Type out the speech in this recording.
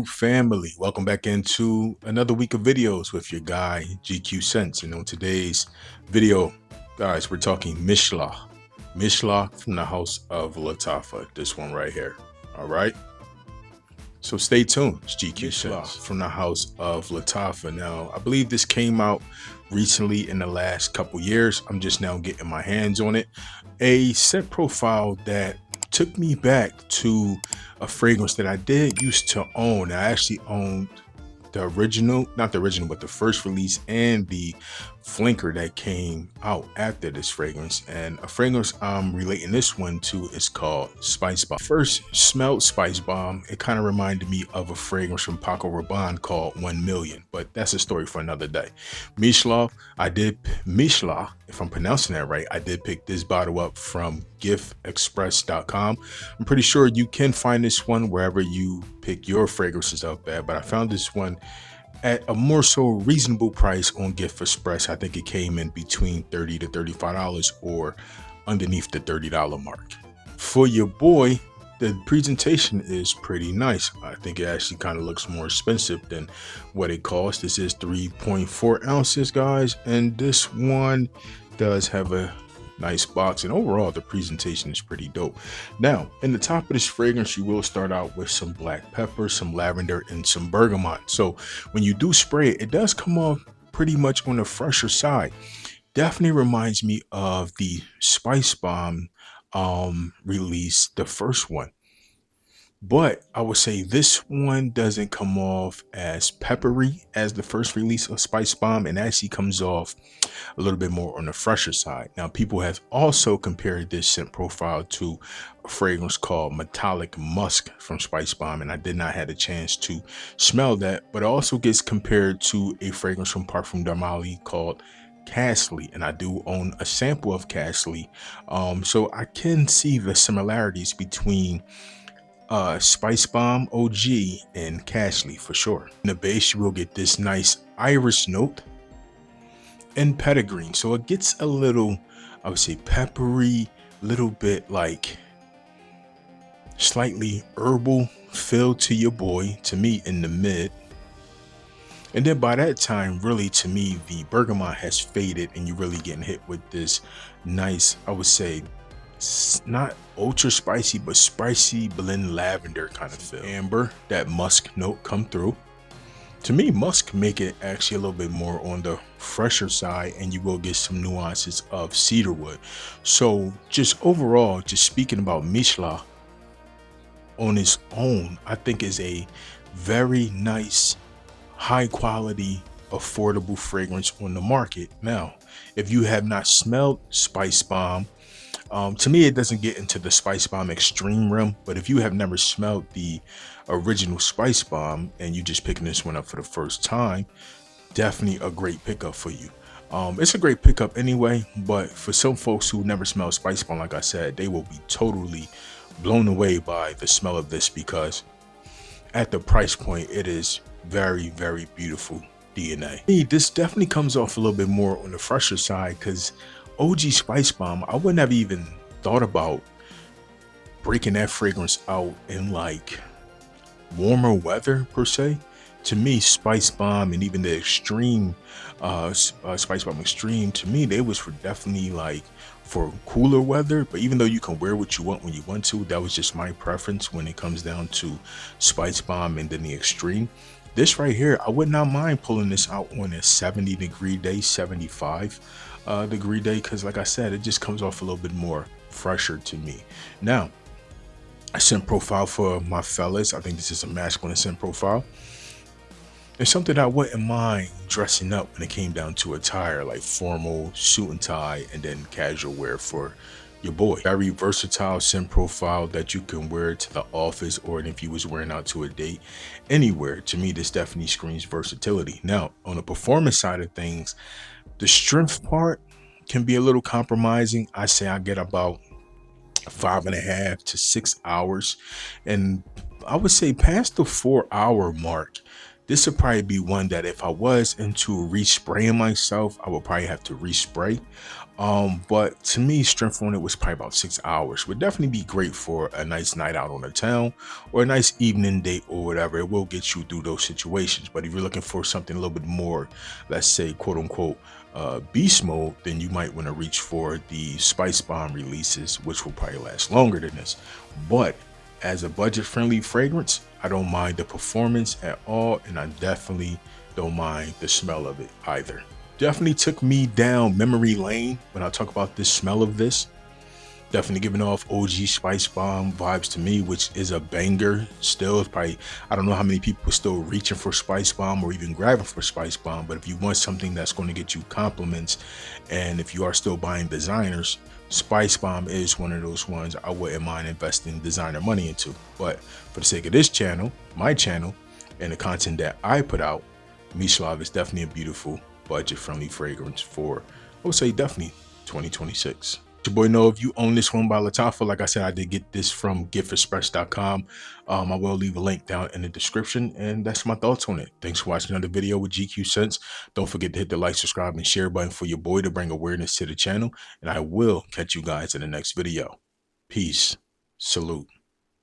Family, welcome back into another week of videos with your guy GQ Sense. And on today's video, guys, we're talking Mishlah from the house of Lattafa. This one right here. All right. So stay tuned. It's GQ Sense from the house of Lattafa. Now, I believe this came out recently in the last couple years. I'm just now getting my hands on it. A scent profile that took me back to a fragrance that I did used to own. I actually owned the original, not the original, but the first release and the flanker that came out after this fragrance. And a fragrance I'm relating this one to is called Spicebomb. First smelled Spicebomb, it kind of reminded me of a fragrance from Paco Rabanne called 1 Million, but that's a story for another day. Mishlah, if I'm pronouncing that right, I did pick this bottle up from giftexpress.com. I'm pretty sure you can find this one wherever you pick your fragrances up at, but I found this one at a more so reasonable price on Gift Express. I think it came in between $30 to $35 or underneath the $30 mark. For your boy, the presentation is pretty nice. I think it actually kind of looks more expensive than what it costs. This is 3.4 ounces, guys, and this one does have a nice box, and overall the presentation is pretty dope. Now, in the top of this fragrance, you will start out with some black pepper, some lavender, and some bergamot. So when you do spray it, it does come off pretty much on the fresher side. Definitely reminds me of the Spicebomb release, the first one. But I would say this one doesn't come off as peppery as the first release of Spicebomb, and actually comes off a little bit more on the fresher side. Now, people have also compared this scent profile to a fragrance called Metallic Musk from Spicebomb, and I did not have a chance to smell that, but it also gets compared to a fragrance from Parfum d'Armani called Castley, and I do own a sample of Castley, so I can see the similarities between Spicebomb OG and Cashley for sure. In the base, you will get this nice iris note and petitgreen, so it gets a little, I would say, peppery, little bit like slightly herbal feel to your boy, to me, in the mid. And then by that time, really, to me, the bergamot has faded and you're really getting hit with this nice, I would say, not ultra spicy, but spicy blend lavender kind of feel. Amber, that musk note come through. To me, musk make it actually a little bit more on the fresher side, and you will get some nuances of cedarwood. So just overall, just speaking about Mishlah on its own, I think is a very nice, high quality, affordable fragrance on the market. Now, if you have not smelled Spicebomb, to me, it doesn't get into the Spicebomb extreme realm, but if you have never smelled the original Spicebomb and you just picking this one up for the first time, definitely a great pickup for you. It's a great pickup anyway, but for some folks who never smelled Spicebomb, like I said, they will be totally blown away by the smell of this, because at the price point, it is very, very beautiful DNA. This definitely comes off a little bit more on the fresher side, because OG Spicebomb, I wouldn't have even thought about breaking that fragrance out in like warmer weather per se. To me, Spicebomb and even the extreme Spicebomb extreme, to me, they was for definitely like for cooler weather. But even though you can wear what you want when you want to, that was just my preference when it comes down to Spicebomb and then the extreme. This right here, I would not mind pulling this out on a 70-degree day, 75 degree day, because like I said, it just comes off a little bit more fresher to me. Now, a scent profile for my fellas, I think this is a masculine scent profile. It's something I wouldn't mind dressing up when it came down to attire, like formal suit and tie, and then casual wear for your boy. Very versatile scent profile that you can wear to the office, or if you was wearing out to a date, anywhere. To me, this definitely screams versatility. Now, on the performance side of things, the strength part can be a little compromising. I say I get about 5.5 to 6 hours, and I would say past the 4-hour mark, This would probably be one that if I was into respraying myself, I would probably have to respray. But to me, strength on it was probably about 6 hours. Would definitely be great for a nice night out on the town or a nice evening date or whatever. It will get you through those situations. But if you're looking for something a little bit more, let's say, quote unquote, beast mode, then you might want to reach for the Spicebomb releases, which will probably last longer than this. But as a budget friendly fragrance, I don't mind the performance at all, and I definitely don't mind the smell of it either. Definitely took me down memory lane when I talk about the smell of this. Definitely giving off OG Spicebomb vibes to me, which is a banger still. It's probably, I don't know how many people are still reaching for Spicebomb or even grabbing for Spicebomb, but if you want something that's going to get you compliments, and if you are still buying designers, Spicebomb is one of those ones I wouldn't mind investing designer money into. But for the sake of this channel, my channel, and the content that I put out, Mishlah is definitely a beautiful budget-friendly fragrance for, I would say, definitely 2026. Your boy know if you own this one by Lattafa. Like I said, I did get this from giftexpress.com. I will leave a link down in the description, and that's my thoughts on it. Thanks for watching another video with GQ Sense. Don't forget to hit the like, subscribe, and share button for your boy to bring awareness to the channel, and I will catch you guys in the next video. Peace. Salute.